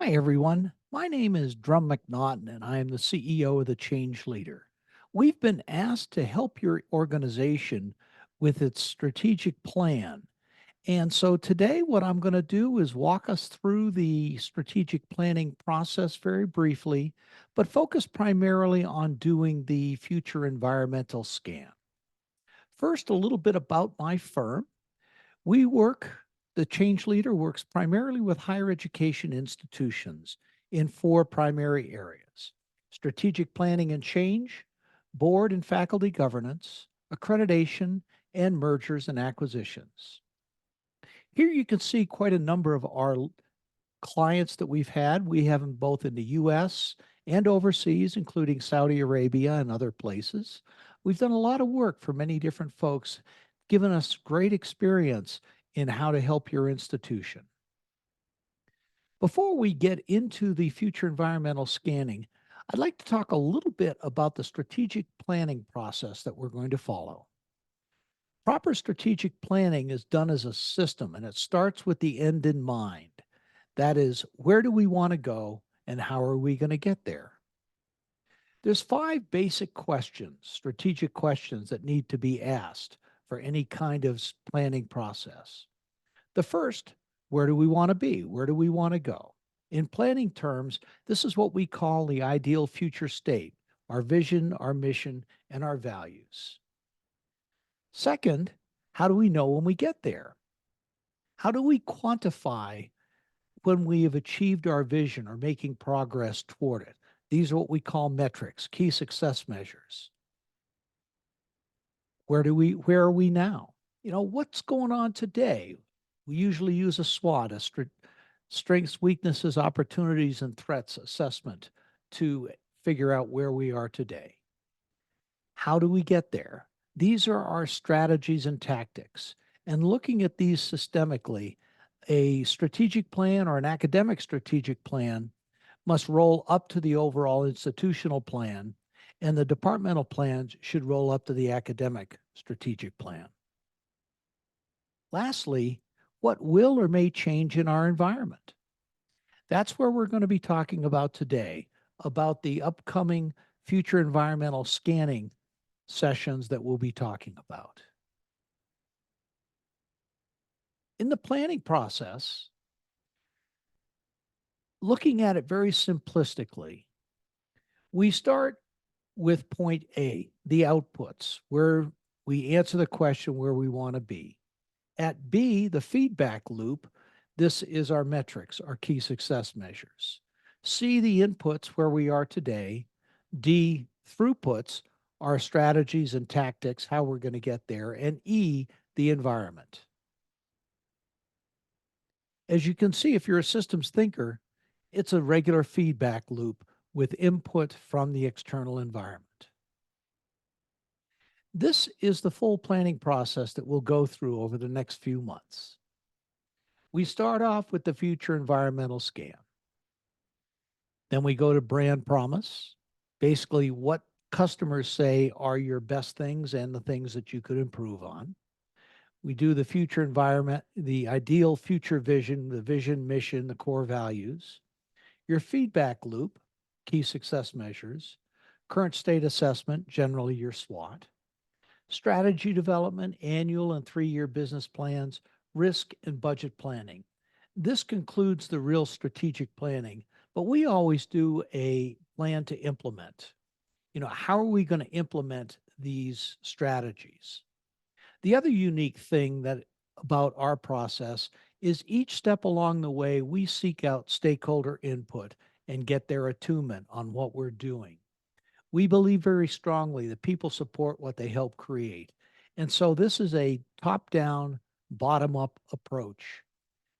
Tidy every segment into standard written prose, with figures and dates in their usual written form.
Hi, everyone. My name is Drum McNaughton, and I am the CEO of the Change Leader. We've been asked to help your organization with its strategic plan. And so today, what I'm going to do is walk us through the strategic planning process very briefly, but focus primarily on doing the future environmental scan. First, a little bit about my firm. We work, the Change Leader works primarily with higher education institutions in four primary areas: strategic planning and change, board and faculty governance, accreditation, and mergers and acquisitions. Here you can see quite a number of our clients that we've had. We have them both in the US and overseas, including Saudi Arabia and other places. We've done a lot of work for many different folks, given us great experience in how to help your institution. Before we get into the future environmental scanning, I'd like to talk a little bit about the strategic planning process that we're going to follow. Proper strategic planning is done as a system, and it starts with the end in mind. That is, where do we want to go and how are we going to get there? There's five basic questions, strategic questions that need to be asked for any kind of planning process. The first, where do we want to be? Where do we want to go? In planning terms, this is what we call the ideal future state, our vision, our mission, and our values. Second, how do we know when we get there? How do we quantify when we have achieved our vision or making progress toward it? These are what we call metrics, key success measures. Where are we now? What's going on today? We usually use a SWOT, strengths, weaknesses, opportunities, and threats assessment to figure out where we are today. How do we get there? These are our strategies and tactics. And looking at these systemically, a strategic plan or an academic strategic plan must roll up to the overall institutional plan, and the departmental plans should roll up to the academic strategic plan. Lastly, what will or may change in our environment? That's where we're going to be talking about today, about the upcoming future environmental scanning sessions that we'll be talking about. In the planning process, looking at it very simplistically, we start with point A, the outputs, where we answer the question where we want to be. At B, the feedback loop, this is our metrics, our key success measures. C, the inputs, where we are today. D, throughputs, our strategies and tactics, how we're going to get there. And E, the environment. As you can see, if you're a systems thinker, it's a regular feedback loop with input from the external environment. This is the full planning process that we'll go through over the next few months. We start off with the future environmental scan. Then we go to brand promise, basically what customers say are your best things and the things that you could improve on. We do the future environment, the ideal future vision, the vision, mission, the core values. Your feedback loop, key success measures. Current state assessment, generally your SWOT. Strategy development, annual and 3-year business plans, risk and budget planning. This concludes the real strategic planning, but we always do a plan to implement. How are we going to implement these strategies? The other unique thing about our process is each step along the way, we seek out stakeholder input and get their attunement on what we're doing. We believe very strongly that people support what they help create. And so this is a top-down, bottom-up approach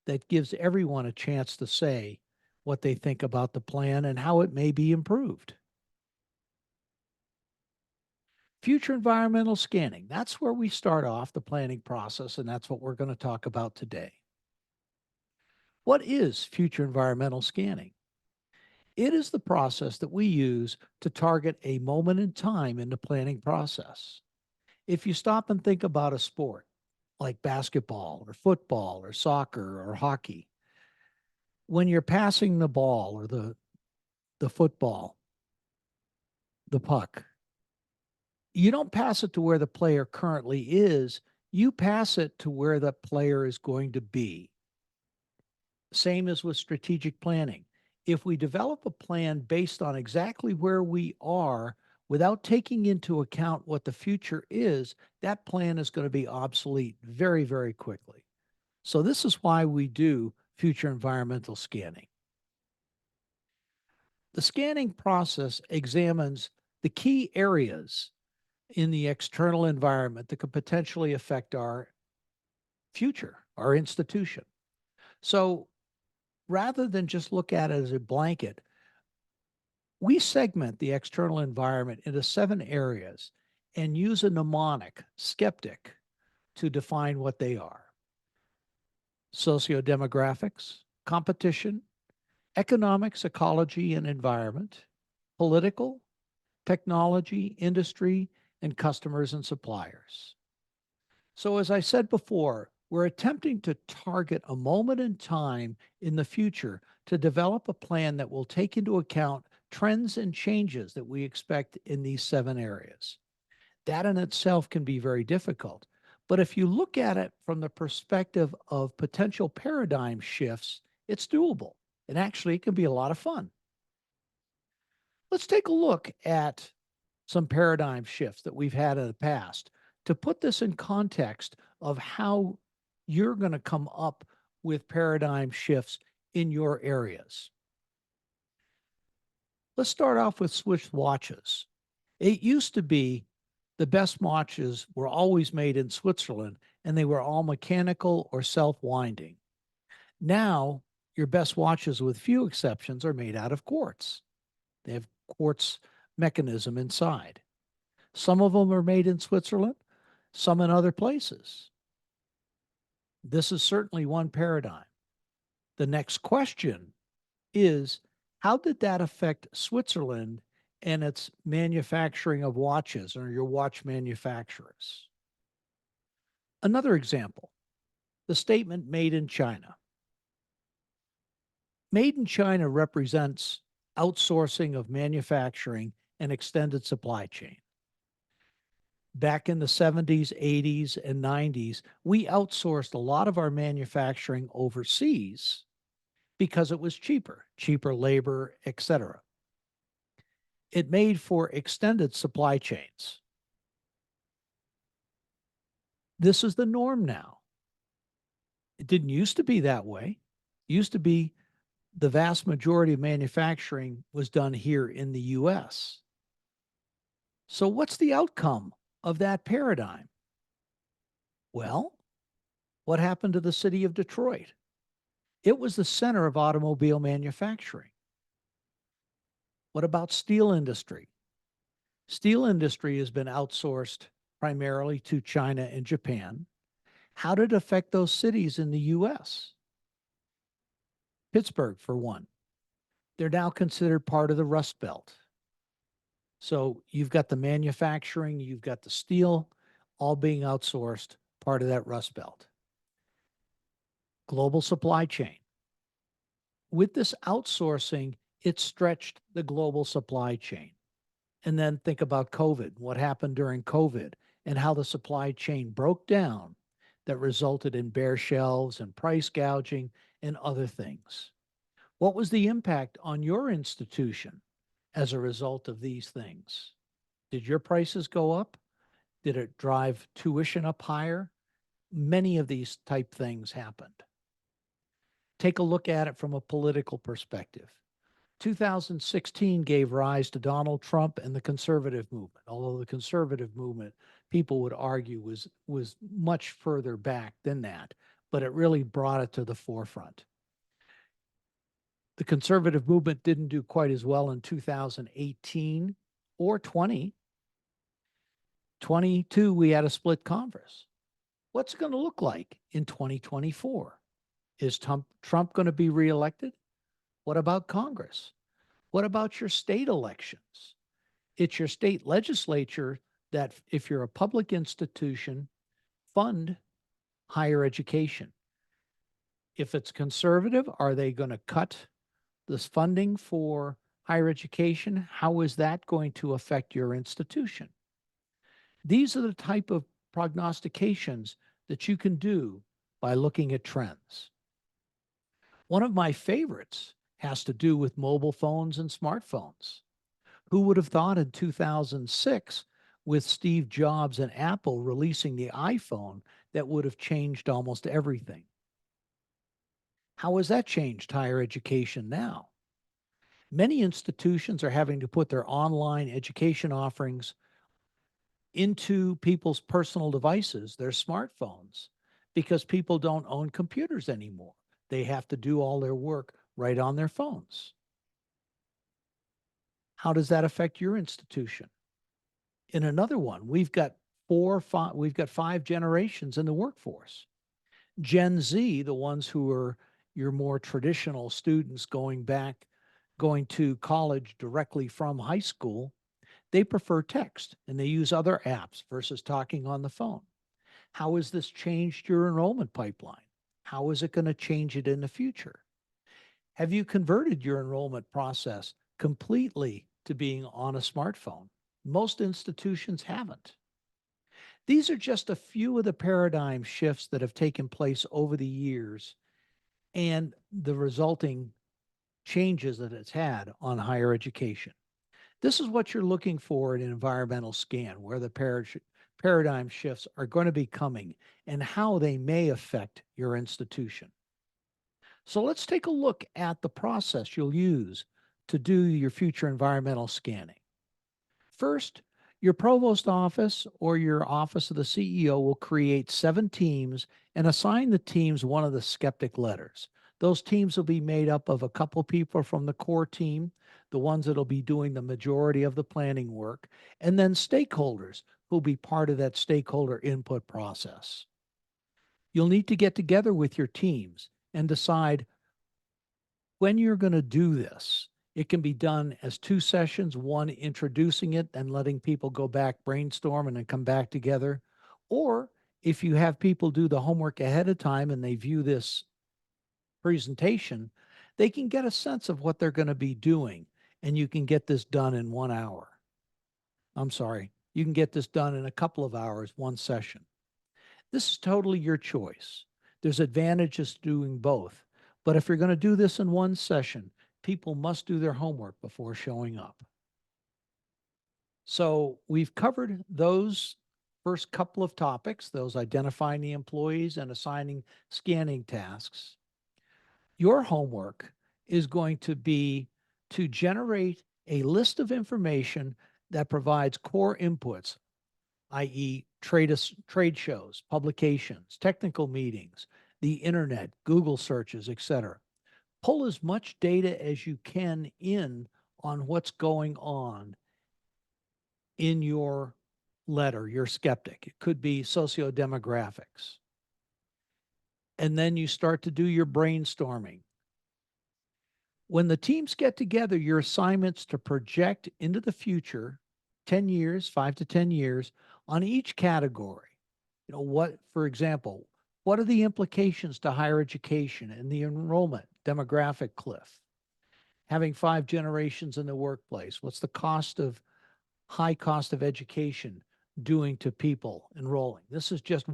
that gives everyone a chance to say what they think about the plan and how it may be improved. Future environmental scanning, that's where we start off the planning process, and that's what we're going to talk about today. What is future environmental scanning? It is the process that we use to target a moment in time in the planning process. If you stop and think about a sport like basketball or football or soccer or hockey, When you're passing the ball or the football, the puck, you don't pass it to where the player currently is. You pass it to where the player is going to be. Same as with strategic planning. If we develop a plan based on exactly where we are without taking into account what the future is, that plan is going to be obsolete very, very quickly. So, this is why we do future environmental scanning. The scanning process examines the key areas in the external environment that could potentially affect our future, our institution. So, rather than just look at it as a blanket, we segment the external environment into 7 areas and use a mnemonic, skeptic, to define what they are: sociodemographics, competition, economics, ecology and environment, political, technology, industry, and customers and suppliers. So, as I said before, we're attempting to target a moment in time in the future to develop a plan that will take into account trends and changes that we expect in these 7 areas. That in itself can be very difficult. But if you look at it from the perspective of potential paradigm shifts, it's doable. And actually, it can be a lot of fun. Let's take a look at some paradigm shifts that we've had in the past to put this in context of how you're going to come up with paradigm shifts in your areas. Let's start off with Swiss watches. It used to be the best watches were always made in Switzerland and they were all mechanical or self-winding. Now, your best watches, with few exceptions, are made out of quartz. They have quartz mechanism inside. Some of them are made in Switzerland, some in other places. This is certainly one paradigm. The next question is, how did that affect Switzerland and its manufacturing of watches or your watch manufacturers? Another example, the statement made in China. Made in China represents outsourcing of manufacturing and extended supply chain. Back in the 70s, 80s, and 90s, we outsourced a lot of our manufacturing overseas because it was cheaper labor, etc. It made for extended supply chains. This is the norm now. It didn't used to be that way. It used to be the vast majority of manufacturing was done here in the US. So, what's the outcome of that paradigm? Well, what happened to the city of Detroit? It was the center of automobile manufacturing. What about steel industry? Steel industry has been outsourced primarily to China and Japan. How did it affect those cities in the US? Pittsburgh, for one. They're now considered part of the Rust Belt. So you've got the manufacturing, you've got the steel, all being outsourced, part of that Rust Belt. Global supply chain. With this outsourcing, it stretched the global supply chain. And then think about COVID, what happened during COVID, and how the supply chain broke down that resulted in bare shelves and price gouging and other things. What was the impact on your institution as a result of these things? Did your prices go up? Did it drive tuition up higher? Many of these type things happened. Take a look at it from a political perspective. 2016 gave rise to Donald Trump and the conservative movement, although the conservative movement, people would argue, was much further back than that, but it really brought it to the forefront. The conservative movement didn't do quite as well in 2018 or 20. 22, we had a split Congress. What's it going to look like in 2024? Is Trump going to be reelected? What about Congress? What about your state elections? It's your state legislature that, if you're a public institution, fund higher education. If it's conservative, are they going to cut this funding for higher education? How is that going to affect your institution? These are the type of prognostications that you can do by looking at trends. One of my favorites has to do with mobile phones and smartphones. Who would have thought in 2006, with Steve Jobs and Apple releasing the iPhone, that would have changed almost everything? How has that changed higher education now? Many institutions are having to put their online education offerings into people's personal devices, their smartphones, because people don't own computers anymore. They have to do all their work right on their phones. How does that affect your institution? In another one, we've got five generations in the workforce. Gen Z, the ones who are your more traditional students going to college directly from high school, they prefer text and they use other apps versus talking on the phone. How has this changed your enrollment pipeline? How is it going to change it in the future? Have you converted your enrollment process completely to being on a smartphone? Most institutions haven't. These are just a few of the paradigm shifts that have taken place over the years and the resulting changes that it's had on higher education. This is what you're looking for in an environmental scan, where the paradigm shifts are going to be coming and how they may affect your institution. So let's take a look at the process you'll use to do your future environmental scanning. First, your provost office or your office of the CEO will create 7 teams and assign the teams one of the skeptic letters. Those teams will be made up of a couple people from the core team, the ones that'll be doing the majority of the planning work, and then stakeholders who'll be part of that stakeholder input process. You'll need to get together with your teams and decide when you're going to do this. It can be done as 2 sessions, one introducing it and letting people go back, brainstorm, and then come back together. Or if you have people do the homework ahead of time and they view this presentation, they can get a sense of what they're going to be doing, and you can get this done in 1 hour. I'm sorry, you can get this done in a couple of hours, one session. This is totally your choice. There's advantages to doing both. But if you're going to do this in one session, people must do their homework before showing up. So we've covered those first couple of topics, those identifying the employees and assigning scanning tasks. Your homework is going to be to generate a list of information that provides core inputs, i.e. trade shows, publications, technical meetings, the internet, Google searches, etc. Pull as much data as you can in on what's going on in your letter, your skeptic. It could be sociodemographics. And then you start to do your brainstorming. When the teams get together, your assignments to project into the future, 10 years, 5 to 10 years, on each category. For example, what are the implications to higher education and the enrollment demographic cliff? Having 5 generations in the workplace, what's the high cost of education doing to people enrolling? This is just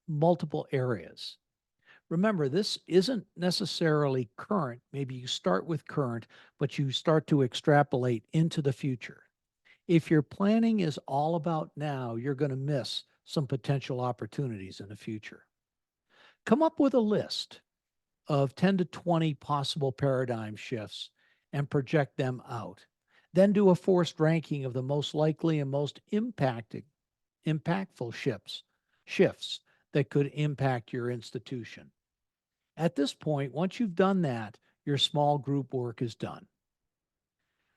multiple areas. Remember, this isn't necessarily current. Maybe you start with current, but you start to extrapolate into the future. If your planning is all about now, you're going to miss some potential opportunities in the future. Come up with a list of 10 to 20 possible paradigm shifts and project them out. Then do a forced ranking of the most likely and most impactful shifts that could impact your institution. At this point, once you've done that, your small group work is done.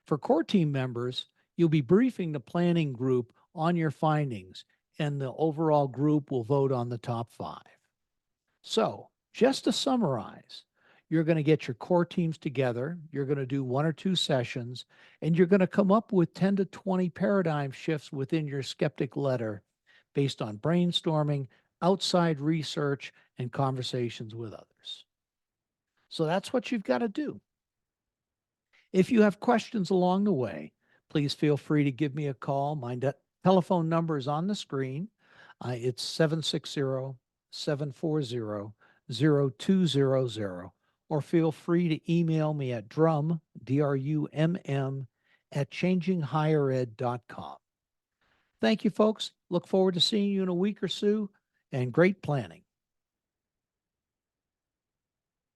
For core team members, you'll be briefing the planning group on your findings, and the overall group will vote on the top 5. So, just to summarize, you're going to get your core teams together, you're going to do 1 or 2 sessions, and you're going to come up with 10 to 20 paradigm shifts within your skeptic letter based on brainstorming, outside research, and conversations with others. So that's what you've got to do. If you have questions along the way, please feel free to give me a call. My telephone number is on the screen. It's 760-740-0200, or feel free to email me at drumm, at changinghighered.com. Thank you, folks. Look forward to seeing you in a week or so, and great planning.